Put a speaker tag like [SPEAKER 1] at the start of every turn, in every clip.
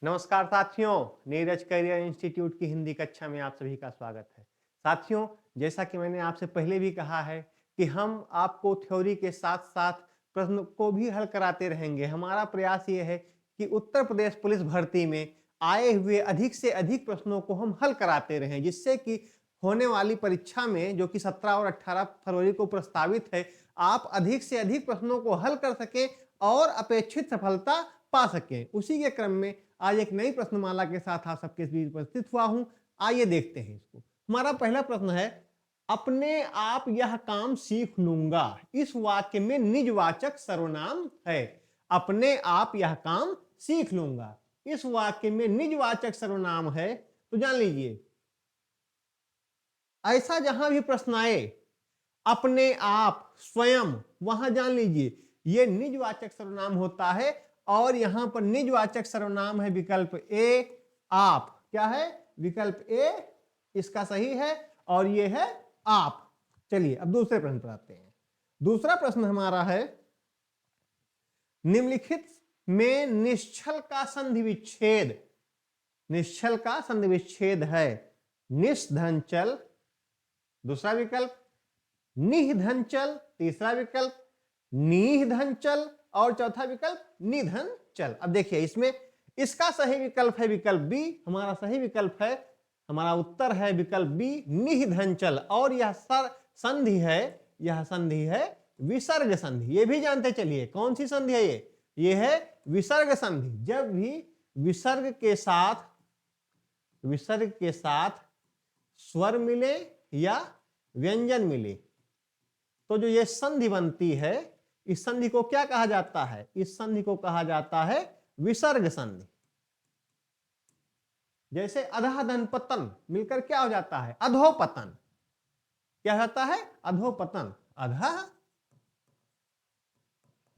[SPEAKER 1] नमस्कार साथियों, Neeraj career institute की हिंदी कक्षा में आप सभी का स्वागत है। साथियों, जैसा कि मैंने आपसे पहले भी कहा है कि हम आपको थ्योरी के साथ-साथ प्रश्न को भी हल कराते रहेंगे। हमारा प्रयास ये है कि उत्तर प्रदेश पुलिस भर्ती में आए हुए अधिक से अधिक प्रश्नों को हम हल कराते रहें, जिससे कि होने वाली परीक्षा में जो कि 17 और 18 फरवरी को प्रस्तावित है, आप अधिक से अधिक प्रश्नों को हल कर सकें और अपेक्षित सफलता पा सकें। उसी के क्रम में आज एक नई प्रश्नमाला के साथ आप सबके बीच उपस्थित हुआ हूं। आइए देखते हैं इसको। हमारा पहला प्रश्न है, अपने आप यह काम सीख लूंगा इस वाक्य में निजवाचक सर्वनाम है। अपने आप यह काम सीख लूंगा इस वाक्य में निजवाचक सर्वनाम है, तो जान लीजिए ऐसा जहां भी प्रश्न आए अपने आप स्वयं, वहां जान लीजिए ये निजवाचक सर्वनाम होता है और यहां पर निजवाचक सर्वनाम है विकल्प ए आप। क्या है? विकल्प ए इसका सही है और ये है आप। चलिए अब दूसरे प्रश्न पर आते हैं। दूसरा प्रश्न हमारा है, निम्नलिखित में निश्चल का संधि विच्छेद, निश्चल का संधि विच्छेद है निस्धनचल, दूसरा विकल्प निधनचल, तीसरा विकल्प निधनचल और चौथा विकल्प निधनचल। अब देखिए इसमें इसका सही विकल्प है विकल्प बी। हमारा सही विकल्प है, हमारा उत्तर है विकल्प बी निधनचल। और यह संधि है, यह संधि है विसर्ग संधि। ये भी जानते चलिए कौन सी संधि है ये है विसर्ग संधि। जब भी विसर्ग के साथ स्वर मिले या व्यंजन मिले तो जो ये संधि बनती है, इस संधि को क्या कहा जाता है? इस संधि को कहा जाता है विसर्ग संधि। जैसे अधः धन पतन मिलकर क्या हो जाता है? अधोपतन। क्या होता है? अधोपतन। अधः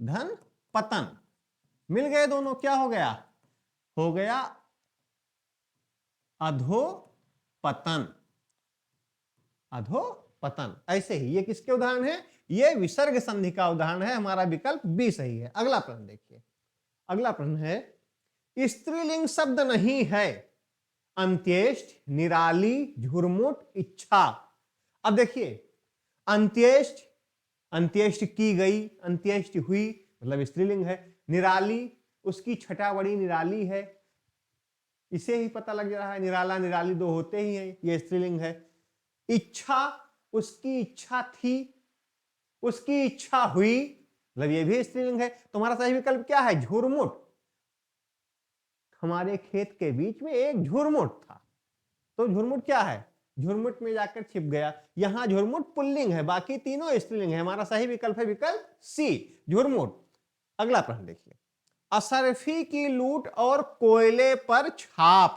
[SPEAKER 1] धन पतन मिल गए दोनों, क्या हो गया? हो गया अधोपतन। अधोपतन। ऐसे ही ये किसके उदाहरण है? ये विसर्ग संधि का उदाहरण है। हमारा विकल्प बी सही है। अगला प्रश्न देखिए। अगला प्रश्न है, स्त्रीलिंग शब्द नहीं है अंत्येष्ट, निराली, झुरमुट, इच्छा। अब देखिए अंत्येष्ट, अंत्येष्ट की गई, अंत्येष्ट हुई मतलब स्त्रीलिंग है। निराली, उसकी छटा बड़ी निराली है, इसे ही पता लग रहा है। निराला निराली दो होते ही हैं, ये स्त्रीलिंग है। इच्छा, उसकी इच्छा थी, उसकी इच्छा हुई मतलब ये भी स्त्रीलिंग है। तुम्हारा सही विकल्प क्या है? झुरमुट। हमारे खेत के बीच में एक झुरमुट था, तो झुरमुट क्या है? झुरमुट में जाकर छिप गया। यहां झुरमुट पुल्लिंग है, बाकी तीनों स्त्रीलिंग है। हमारा सही विकल्प है विकल्प सी झुरमुट। अगला प्रश्न देखिए, असरफी की लूट और कोयले पर छाप।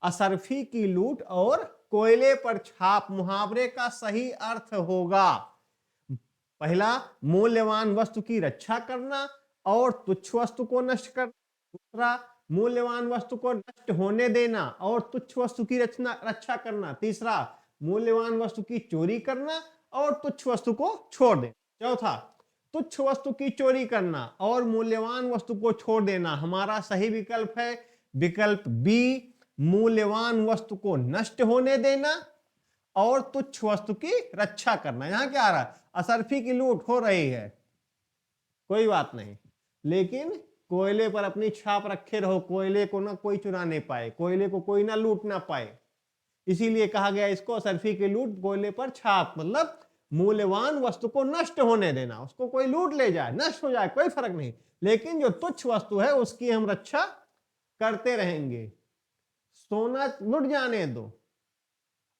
[SPEAKER 1] असरफी की लूट और कोयले पर छाप मुहावरे का सही अर्थ होगा, पहला मूल्यवान वस्तु की रक्षा करना और तुच्छ वस्तु को नष्ट करना, दूसरा मूल्यवान वस्तु को नष्ट होने देना और तुच्छ वस्तु की रक्षा करना, तीसरा मूल्यवान वस्तु की चोरी करना और तुच्छ वस्तु को छोड़ देना, चौथा तुच्छ वस्तु की चोरी करना और मूल्यवान वस्तु को छोड़ देना। हमारा सही विकल्प है विकल्प बी मूल्यवान वस्तु को नष्ट होने देना और तुच्छ वस्तु की रक्षा करना। यहां क्या आ रहा है? असरफी की लूट हो रही है, कोई बात नहीं, लेकिन कोयले पर अपनी छाप रखे रहो, कोयले को ना कोई चुरा नहीं पाए, कोयले को कोई ना लूट ना पाए। इसीलिए कहा गया इसको असरफी की लूट, कोयले पर छाप मतलब मूल्यवान वस्तु को नष्ट होने देना। उसको कोई लूट ले जाए, नष्ट हो जाए, कोई फर्क नहीं, लेकिन जो तुच्छ वस्तु है उसकी हम रक्षा करते रहेंगे। सोना लुट जाने दो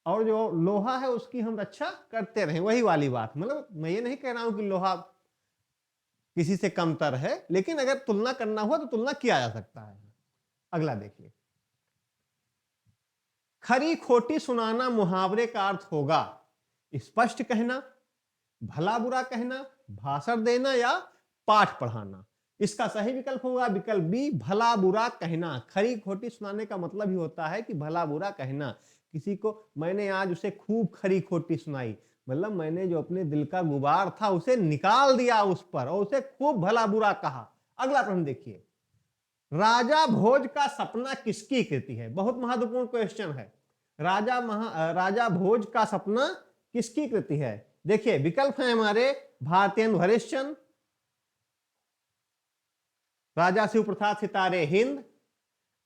[SPEAKER 1] और जो लोहा है उसकी हम रक्षा करते रहें, वही वाली बात। मतलब मैं ये नहीं कह रहा हूं कि लोहा किसी से कमतर है, लेकिन अगर तुलना करना हुआ तो तुलना किया जा सकता है। अगला देखिए, खरी खोटी सुनाना मुहावरे का अर्थ होगा स्पष्ट कहना, भला बुरा कहना, भाषण देना या पाठ पढ़ाना। इसका सही विकल्प होगा विकल्प बी भला बुरा कहना। खरी खोटी सुनाने का मतलब ही होता है कि भला बुरा कहना। किसी को मैंने आज उसे खूब खरी खोटी सुनाई, मतलब मैंने जो अपने दिल का गुबार था उसे निकाल दिया उस पर और उसे खूब भला बुरा कहा। अगला प्रश्न देखिए, राजा भोज का सपना किसकी कृति है? बहुत महत्वपूर्ण क्वेश्चन है। राजा भोज का सपना किसकी कृति है? देखिए विकल्प है हमारे भारतेंदु हरिश्चंद्र, राजा शिव प्रसाद सितारे हिंद,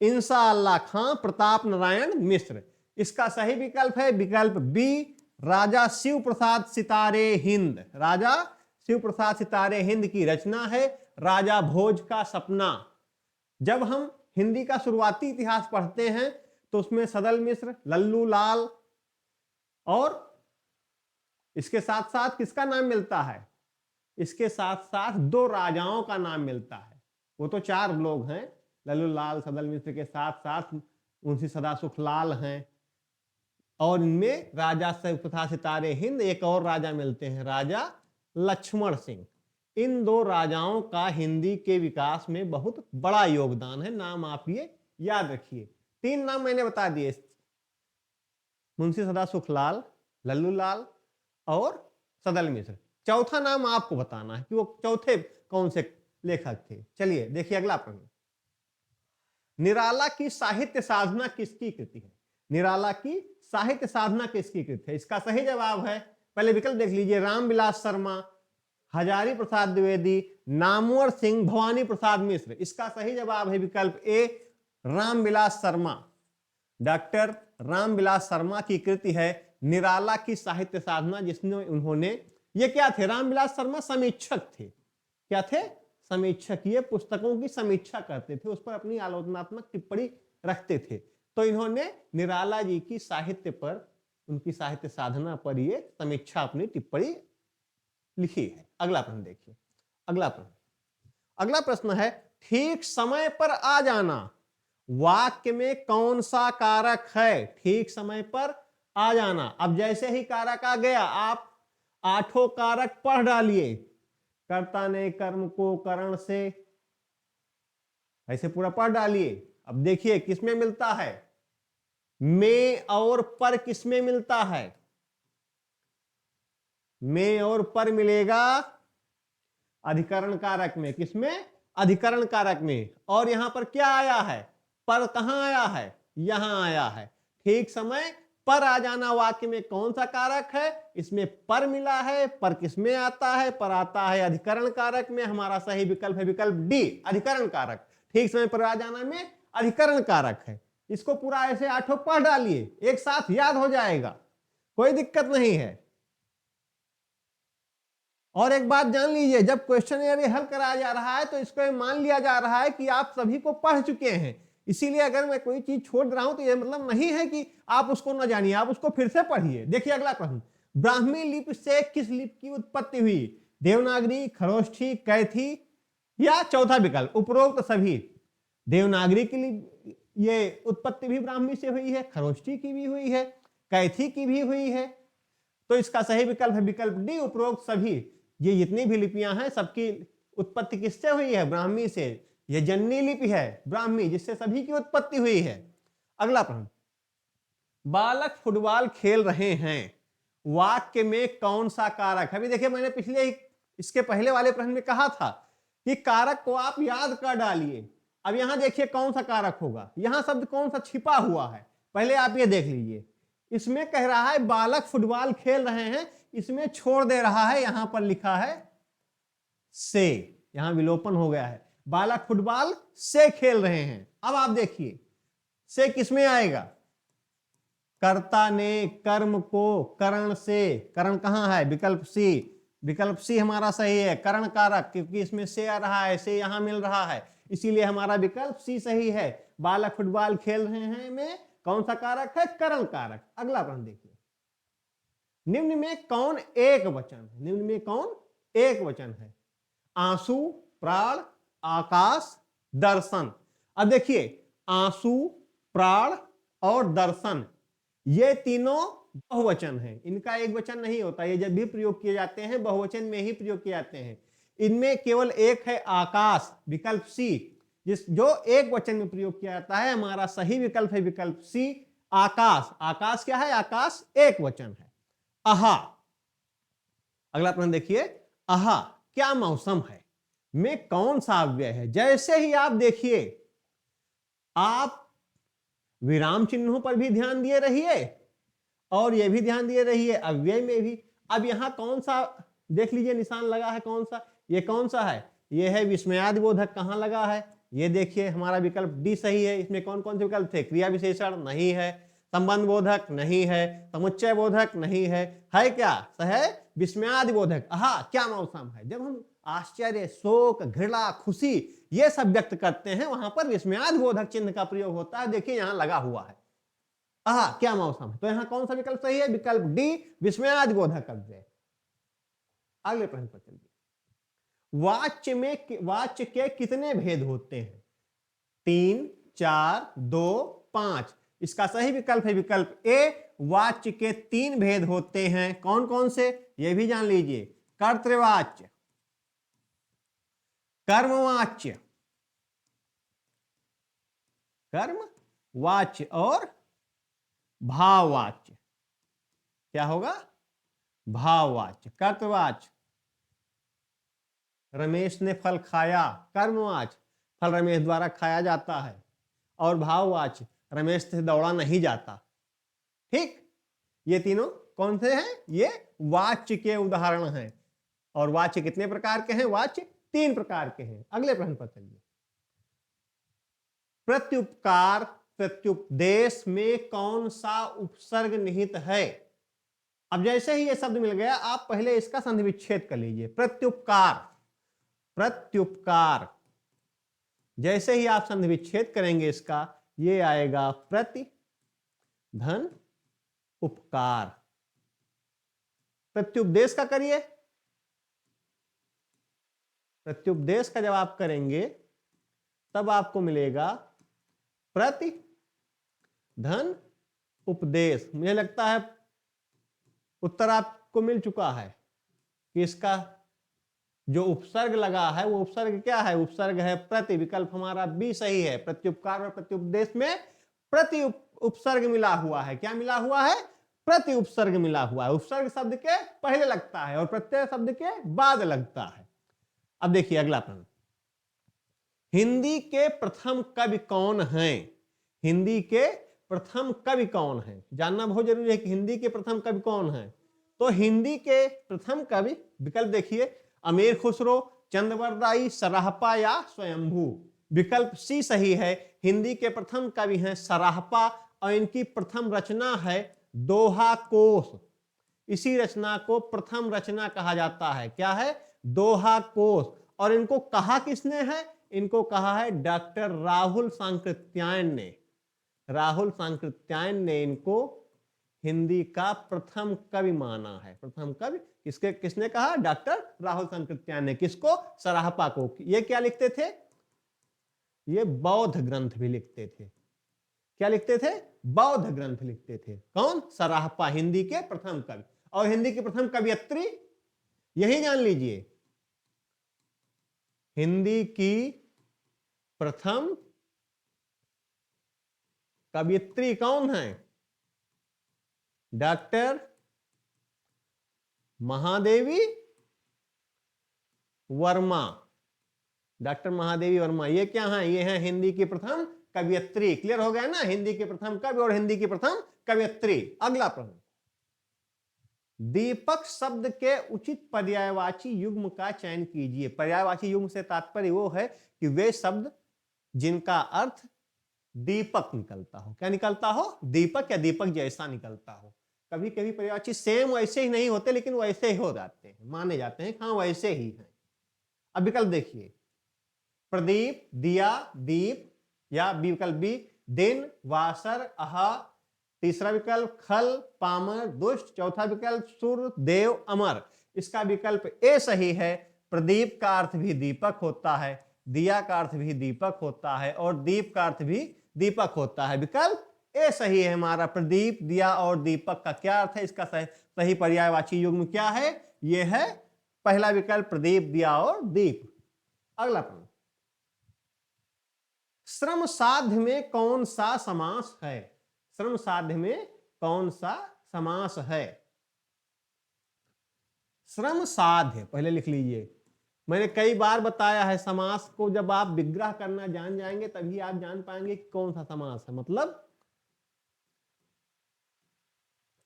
[SPEAKER 1] इंसा अल्लाह खां, प्रताप नारायण मिश्र। इसका सही विकल्प है विकल्प बी, राजा शिव प्रसाद सितारे हिंद। राजा शिव प्रसाद सितारे हिंद की रचना है राजा भोज का सपना। जब हम हिंदी का शुरुआती इतिहास पढ़ते हैं तो उसमें सदल मिश्र, लल्लू लाल और इसके साथ साथ किसका नाम मिलता है? इसके साथ साथ दो राजाओं का नाम मिलता है। वो तो चार लोग हैं, लल्लू लाल सदल मिश्र के साथ साथ मुंशी सदासुख लाल हैं, और इनमें राजा शिव प्रसाद सितारे हिंद एक और राजा मिलते हैं, राजा लक्ष्मण सिंह। इन दो राजाओं का हिंदी के विकास में बहुत बड़ा योगदान है। नाम आप ये याद रखिए। तीन नाम मैंने बता दिए, मुंशी सदासुख लाल, लल्लू लाल और सदल मिश्र। चौथा नाम आपको बताना है कि वो चौथे कौन से लेखक थे। चलिए देखिए अगला प्रश्न, निराला की साहित्य साधना किसकी कृति है? निराला की साहित्य साधना किसकी कृति है? इसका सही जवाब है, पहले विकल्प देख लीजिए, रामविलास शर्मा, हजारी प्रसाद द्विवेदी, नामवर सिंह, भवानी प्रसाद मिश्र। इसका सही जवाब है विकल्प ए, रामविलास शर्मा। डॉक्टर रामविलास शर्मा की कृति है निराला की साहित्य साधना, जिसने उन्होंने, ये क्या थे? रामविलास शर्मा समीक्षक थे। क्या थे? समीक्षक। ये पुस्तकों की समीक्षा करते थे, उस पर अपनी आलोचनात्मक टिप्पणी रखते थे। तो इन्होंने निराला जी की साहित्य पर, उनकी साहित्य साधना पर ये समीक्षा, अपनी टिप्पणी लिखी है। अगला प्रश्न देखिए। अगला प्रश्न है, ठीक समय पर आ जाना वाक्य में कौन सा कारक है? ठीक समय पर आ जाना। अब जैसे ही कारक आ गया आप आठों कारक पढ़ डालिए। कर्ता ने कर्म को करण से, ऐसे पूरा पढ़ डालिए। अब देखिए किसमें मिलता है? में और पर किसमें मिलता है? में और पर मिलेगा अधिकरण कारक में। किसमें? अधिकरण कारक में। और यहां पर क्या आया है? पर कहां आया है? यहां आया है। ठीक समय पर आ जाना वाक्य में कौन सा कारक है? इसमें पर मिला है। पर किसमें आता है? पर आता है अधिकरण कारक में। हमारा सही विकल्प है विकल्प डी, अधिकरण कारक। ठीक समय पर आ जाना में अधिकरण कारक है। इसको पूरा ऐसे आठों पढ़ डालिए, एक साथ याद हो जाएगा, कोई दिक्कत नहीं है। और एक बात जान लीजिए, जब क्वेश्चन ये हल कराया जा रहा है तो इसको मान लिया जा रहा है कि आप सभी को पढ़ चुके हैं। इसीलिए अगर मैं कोई चीज छोड़ रहा हूं तो यह मतलब नहीं है कि आप उसको न जानिए, आप उसको फिर से पढ़िए। देखिए अगला प्रश्न, ब्राह्मी लिपि से किस लिपि की उत्पत्ति हुई? देवनागरी, खरोष्ठी, कैथी या चौथा विकल्प उपरोक्त सभी? देवनागरी की ये उत्पत्ति भी ब्राह्मी से हुई है, खरोष्ठी की भी हुई है, कैथी की भी हुई है। तो इसका सही विकल्प है विकल्प डी, उपरोक्त सभी। ये जितनी भी लिपियां हैं सबकी उत्पत्ति किससे हुई है? ब्राह्मी से। यह जननी लिपि है ब्राह्मी, जिससे सभी की उत्पत्ति हुई है। अगला प्रश्न, बालक फुटबॉल खेल रहे हैं वाक्य में कौन सा कारक है? अभी देखिए मैंने इसके पहले वाले प्रश्न में कहा था कि कारक को आप याद कर डालिए। अब यहां देखिए कौन सा कारक होगा, यहां शब्द कौन सा छिपा हुआ है, पहले आप ये देख लीजिए। इसमें कह रहा है बालक फुटबॉल खेल रहे हैं, इसमें छोड़ दे रहा है, यहां पर लिखा है से, यहां विलोपन हो गया है। बालक फुटबॉल से खेल रहे हैं। अब आप देखिए से किसमें आएगा? कर्ता ने कर्म को करण से। करण कहां है? विकल्प सी। विकल्प सी हमारा सही है, करण कारक, क्योंकि इसमें से आ रहा है, से यहां मिल रहा है, इसीलिए हमारा विकल्प सी सही है। बालक फुटबॉल खेल रहे हैं में कौन सा कारक है? करण कारक। अगला प्रश्न देखिए, निम्न में कौन एक वचन है? निम्न में कौन एक वचन है? आंसू, प्राण, आकाश, दर्शन। अब देखिए आंसू, प्राण और दर्शन ये तीनों बहुवचन हैं, इनका एक वचन नहीं होता। ये जब भी प्रयोग किए जाते हैं बहुवचन में ही प्रयोग किए जाते हैं। इनमें केवल एक है आकाश, विकल्प सी, जो एक वचन में प्रयोग किया जाता है। हमारा सही विकल्प है विकल्प सी, आकाश। आकाश क्या है? आकाश एक वचन है। आहा, अगला प्रश्न देखिए, आहा क्या मौसम है में कौन सा अव्यय है? जैसे ही आप देखिए आप विराम चिन्हों पर भी ध्यान दिए रहिए और ये भी ध्यान दिए रहिए अव्यय में भी। अब यहां कौन सा देख लीजिए निशान लगा है, कौन सा, ये कौन सा है, ये है विस्मयादि बोधक। कहां लगा है, ये देखिए हमारा विकल्प डी सही है। इसमें कौन कौन से विकल्प थे, क्रिया विशेषण नहीं है, संबंध बोधक नहीं है, समुच्चय बोधक नहीं है क्या, है विस्मयादि बोधक। क्या मौसम है, जब हम आश्चर्य, शोक, घृणा, खुशी ये सब व्यक्त करते हैं वहां पर विस्मयादि बोधक चिन्ह का प्रयोग होता है। देखिए यहां लगा हुआ है, क्या मौसम है। तो यहां कौन सा विकल्प सही है, विकल्प डी विस्मयादि बोधक अव्यय। अगले प्रश्न पर चलिए। वाच्य के कितने भेद होते हैं, 3, 4, 2, 5। इसका सही विकल्प है विकल्प ए, वाच्य के 3 भेद होते हैं। कौन कौन से, ये भी जान लीजिए, कर्तृवाच्य, कर्मवाच्य, कर्मवाच्य और भाववाच्य। क्या होगा, भाववाच्य। कर्तवाच्य, रमेश ने फल खाया, कर्मवाच्य, फल रमेश द्वारा खाया जाता है। और भाववाच्य, रमेश से दौड़ा नहीं जाता। ठीक, ये तीनों कौन से हैं, ये वाच्य के उदाहरण हैं। और वाच्य कितने प्रकार के हैं, वाच्य 3 प्रकार के हैं। अगले प्रश्न पर चलिए। प्रत्युपकार प्रत्युपदेश में कौन सा उपसर्ग निहित है। अब जैसे ही ये शब्द मिल गया, आप पहले इसका संधि विच्छेद कर लीजिए। प्रत्युपकार, प्रत्युपकार, जैसे ही आप संधि विच्छेद करेंगे इसका, ये आएगा प्रति धन उपकार। प्रत्युपदेश का करिए, प्रत्युपदेश का जब आप करेंगे तब आपको मिलेगा प्रति धन उपदेश। मुझे लगता है उत्तर आपको मिल चुका है कि इसका जो उपसर्ग लगा है वो उपसर्ग क्या है, उपसर्ग है प्रति। विकल्प हमारा बी सही है। प्रत्युपकार और प्रत्युपदेश में प्रति उपसर्ग मिला हुआ है। क्या मिला हुआ है, प्रति उपसर्ग मिला हुआ है। उपसर्ग शब्द के पहले लगता है और प्रत्यय शब्द के बाद लगता है। अब देखिए अगला प्रश्न, हिंदी के प्रथम कवि कौन हैं। हिंदी के प्रथम कवि कौन हैं, जानना बहुत जरूरी है कि हिंदी के प्रथम कवि कौन हैं। तो हिंदी के प्रथम कवि, विकल्प देखिए, अमीर खुसरो, चंद्रवरदाई, सराहपा या स्वयंभू। विकल्प सी सही है। हिंदी के प्रथम कवि हैं सराहपा और इनकी प्रथम रचना है दोहा कोश। इसी रचना को प्रथम रचना कहा जाता है। क्या है, दोहा कोश। और इनको कहा किसने है, इनको कहा है डॉक्टर राहुल सांकृत्यायन ने। राहुल सांकृत्यायन ने इनको हिंदी का प्रथम कवि माना है। प्रथम कवि किसके, किसने कहा, डॉक्टर राहुल सांकृत्यायन ने। किसको, सराहपा को। ये क्या लिखते थे, ये बौद्ध ग्रंथ भी लिखते थे। क्या लिखते थे, बौद्ध ग्रंथ लिखते थे। कौन, सराहपा, हिंदी के प्रथम कवि। और हिंदी की प्रथम कवियत्री, यही जान लीजिए, हिंदी की प्रथम कवियत्री कौन है, डॉक्टर महादेवी वर्मा। डॉक्टर महादेवी वर्मा, ये क्या है, ये है हिंदी की प्रथम कवियत्री। क्लियर हो गया ना, हिंदी के प्रथम कवि और हिंदी की प्रथम कवियत्री। अगला प्रश्न, दीपक शब्द के उचित पर्यायवाची युग्म का चयन कीजिए। पर्यायवाची युग्म से तात्पर्य वो है कि वे शब्द जिनका अर्थ दीपक निकलता हो। क्या निकलता हो, दीपक या दीपक जैसा निकलता हो। कभी कभी पर्यायवाची सेम वैसे ही नहीं होते, लेकिन वैसे ही हो जाते हैं, माने जाते हैं, हाँ वैसे ही हैं। अब विकल्प देखिए, प्रदीप, दिया, दीप, या विकल्प बी दिन, वासर, अहा। तीसरा विकल्प खल, पामर, दुष्ट। चौथा विकल्प सुर, देव, अमर। इसका विकल्प ए सही है। प्रदीप का अर्थ भी दीपक होता है, दिया का अर्थ भी दीपक होता है और दीप का अर्थ भी दीपक होता है। विकल्प ए सही है हमारा। प्रदीप, दिया और दीपक का क्या अर्थ है, इसका सही पर्यायवाची युग्म क्या है, यह है पहला विकल्प, प्रदीप, दिया और दीप। अगला प्रश्न, श्रम साध्य में कौन सा समास है। श्रम साध्य में कौन सा समास है। श्रम साध्य पहले लिख लीजिए, मैंने कई बार बताया है, समास को जब आप विग्रह करना जान जाएंगे तभी आप जान पाएंगे कि कौन सा समास है। मतलब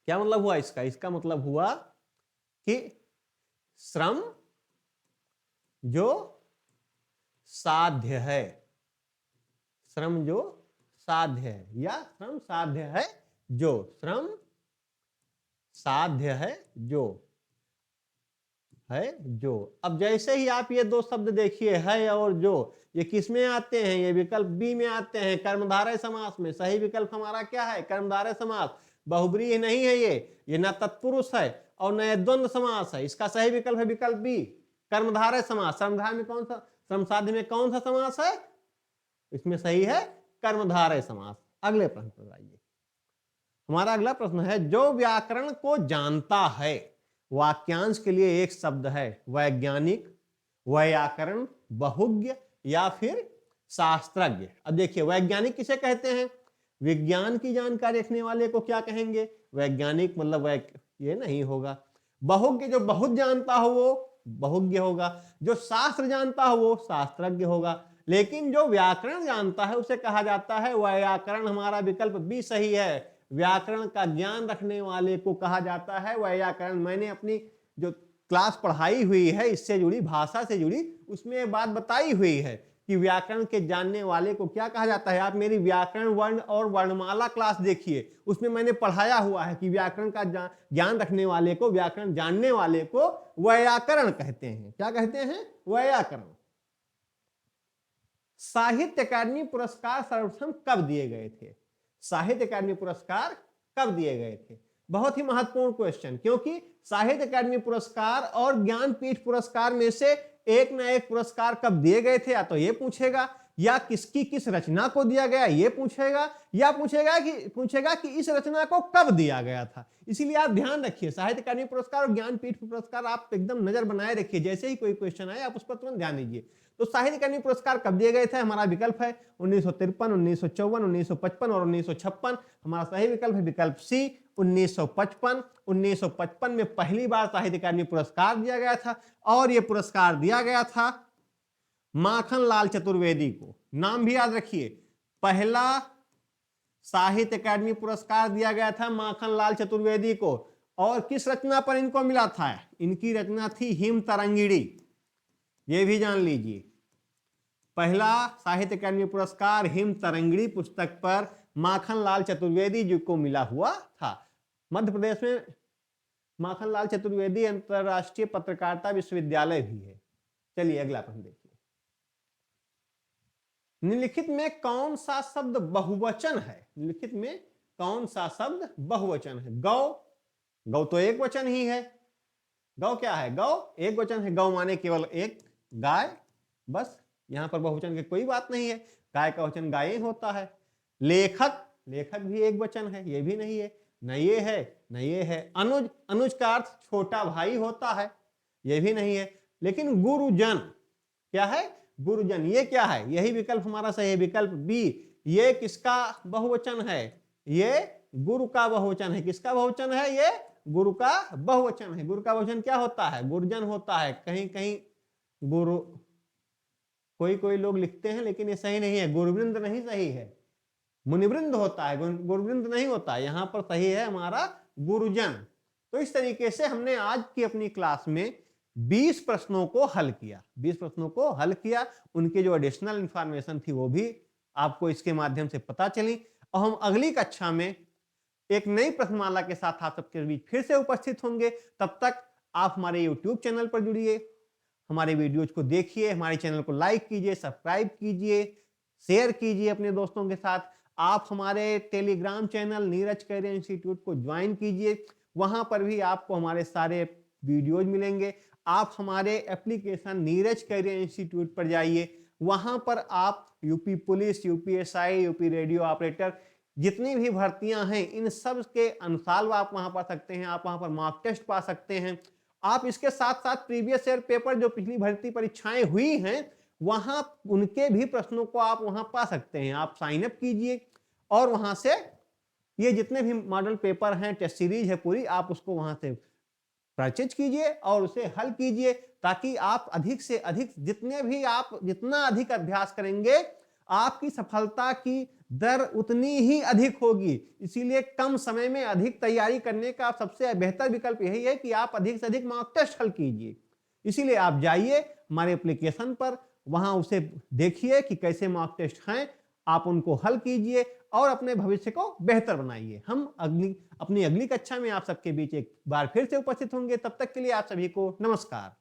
[SPEAKER 1] क्या मतलब हुआ इसका? इसका मतलब हुआ कि श्रम जो साध्य है, श्रम जो साध्य है, या श्रम साध्य है जो, श्रम साध्य है जो, है जो। अब जैसे ही आप ये दो शब्द देखिए, है और जो, ये किस में आते हैं? ये विकल्प बी में आते हैं, कर्मधारय समास में। सही विकल्प हमारा क्या है? कर्मधारय समास। बहुब्रीहि नहीं है ये न तत्पुरुष है और न द्वंद्व समास है। इसका सही विकल्प है विकल्प बी, कर्मधारय समास। श्रमधारय में कौन सा, श्रम साध्य में कौन सा समास है? इसमें सही है कर्मधारय समास। अगले प्रश्न पर आइए। हमारा अगला प्रश्न है, जो व्याकरण को जानता है, वाक्यांश के लिए एक शब्द है, वैज्ञानिक, व्याकरण, बहुज्ञ या फिर शास्त्रज्ञ। अब देखिए, वैज्ञानिक किसे कहते हैं? विज्ञान की जानकारी रखने वाले को क्या कहेंगे? वैज्ञानिक। मतलब ये नहीं होगा। बहुज्ञ, जो बहुत जानता हो वो बहुज्ञ होगा। जो शास्त्र जानता हो वो शास्त्रज्ञ होगा। लेकिन जो व्याकरण जानता है उसे कहा जाता है व्याकरण। हमारा विकल्प बी सही है। व्याकरण का ज्ञान रखने वाले को कहा जाता है व्याकरण। मैंने अपनी जो क्लास पढ़ाई हुई है, इससे जुड़ी, भाषा से जुड़ी, उसमें ये बात बताई हुई है कि व्याकरण के जानने वाले को क्या कहा जाता है। आप मेरी व्याकरण वर्ण और वर्णमाला क्लास देखिए, उसमें मैंने पढ़ाया हुआ है कि व्याकरण का ज्ञान रखने वाले को, व्याकरण जानने वाले को व्याकरण कहते हैं। क्या कहते हैं? व्याकरण। साहित्य अकादमी पुरस्कार सर्वप्रथम कब दिए गए थे? साहित्य अकादमी पुरस्कार कब दिए गए थे? बहुत ही महत्वपूर्ण क्वेश्चन, क्योंकि साहित्य अकादमी पुरस्कार और ज्ञानपीठ पुरस्कार में से एक न एक पुरस्कार कब दिए गए थे, या तो ये पूछेगा, या किसकी किस रचना को दिया गया ये पूछेगा, या पूछेगा कि इस रचना को कब दिया गया था। इसीलिए आप ध्यान रखिए, साहित्य अकादमी पुरस्कार और ज्ञानपीठ पुरस्कार आप एकदम नजर बनाए रखिए। जैसे ही कोई क्वेश्चन आए आप उस पर तुरंत ध्यान दीजिए। तो साहित्य अकादमी पुरस्कार कब दिए गए थे? हमारा विकल्प है 1953, 1954, 1955 और 1956। हमारा सही विकल्प है विकल्प सी, 1955। 1955 में पहली बार साहित्य अकादमी पुरस्कार दिया गया था, और यह पुरस्कार दिया गया था माखनलाल चतुर्वेदी को। नाम भी याद रखिए, पहला साहित्य अकादमी पुरस्कार दिया गया था माखनलाल चतुर्वेदी को। और किस रचना पर इनको मिला था? इनकी रचना थी हिम तरंगिणी। ये भी जान लीजिए, पहला साहित्य अकादमी पुरस्कार हिम तरंगिणी पुस्तक पर माखनलाल चतुर्वेदी जी को मिला हुआ था। मध्य प्रदेश में माखनलाल चतुर्वेदी अंतरराष्ट्रीय पत्रकारिता विश्वविद्यालय भी है। चलिए अगला प्रश्न देखिए। निम्नलिखित में कौन सा शब्द बहुवचन है? निम्नलिखित में कौन सा शब्द बहुवचन है? गौ, गौ तो एक वचन ही है। गौ क्या है? गौ एक वचन है। गौ माने केवल एक गाय, बस। यहां पर बहुवचन की कोई बात नहीं है। गाय का वचन गायें होता है। लेखक, लेखक भी एक वचन है, ये भी नहीं है। न ये है न ये है। अनुज, अनुज का अर्थ छोटा भाई होता है, ये भी नहीं है। लेकिन गुरुजन क्या है? गुरुजन, ये क्या है? यही विकल्प हमारा सही है, विकल्प बी। ये किसका बहुवचन है? ये गुरु का बहुवचन है। किसका बहुवचन है? ये गुरु का बहुवचन है। गुरु का बहुवचन क्या होता है? गुरुजन होता है। कहीं कहीं गुरु, कोई लोग लिखते हैं, लेकिन ये सही नहीं है। गुरुवृंद नहीं सही है, मुनिवृंद होता है, गुरुवृंद नहीं होता। यहां पर सही है हमारा गुरुजन। तो इस तरीके से हमने आज की अपनी क्लास में 20 प्रश्नों को हल किया। 20 प्रश्नों को हल किया, उनके जो एडिशनल इंफॉर्मेशन थी वो भी आपको इसके माध्यम से पता चली। और हम अगली कक्षा में एक नई प्रश्नमाला के साथ आप सबके बीच फिर से उपस्थित होंगे। तब तक आप हमारे YouTube चैनल पर जुड़िए, हमारे वीडियोज को देखिए, हमारे चैनल को लाइक कीजिए, सब्सक्राइब कीजिए, शेयर कीजिए अपने दोस्तों के साथ। आप हमारे Telegram channel Neeraj career institute को ज्वाइन कीजिए, वहां पर भी आपको हमारे सारे वीडियोज मिलेंगे। आप हमारे एप्लीकेशन नीरज कैरियर इंस्टीट्यूट पर जाइए, वहां पर आप UP police, UPSI, UP radio operator, जितनी भी भर्तियां हैं, इन सब के अनुसार आप वहां पा सकते हैं। आप वहां पर मॉक टेस्ट पा सकते हैं। आप इसके साथ साथ प्रीवियस ईयर पेपर, जो पिछली भर्ती परीक्षाएं हुई हैं, वहां उनके भी प्रश्नों को आप वहां पा सकते हैं। आप साइन अप कीजिए और वहां से ये जितने भी मॉडल पेपर हैं, टेस्ट सीरीज है पूरी, आप उसको वहां से परचेज कीजिए और उसे हल कीजिए, ताकि आप अधिक से अधिक जितना अधिक अभ्यास करेंगे आपकी सफलता की दर उतनी ही अधिक होगी। इसीलिए कम समय में अधिक तैयारी करने का सबसे बेहतर विकल्प यही है कि आप अधिक से अधिक मॉक टेस्ट हल कीजिए। इसीलिए आप जाइए हमारे एप्लीकेशन पर, वहां उसे देखिए कि कैसे मॉक टेस्ट हैं, आप उनको हल कीजिए और अपने भविष्य को बेहतर बनाइए। हम अपनी अगली कक्षा में आप सबके बीच एक बार फिर से उपस्थित होंगे। तब तक के लिए आप सभी को नमस्कार।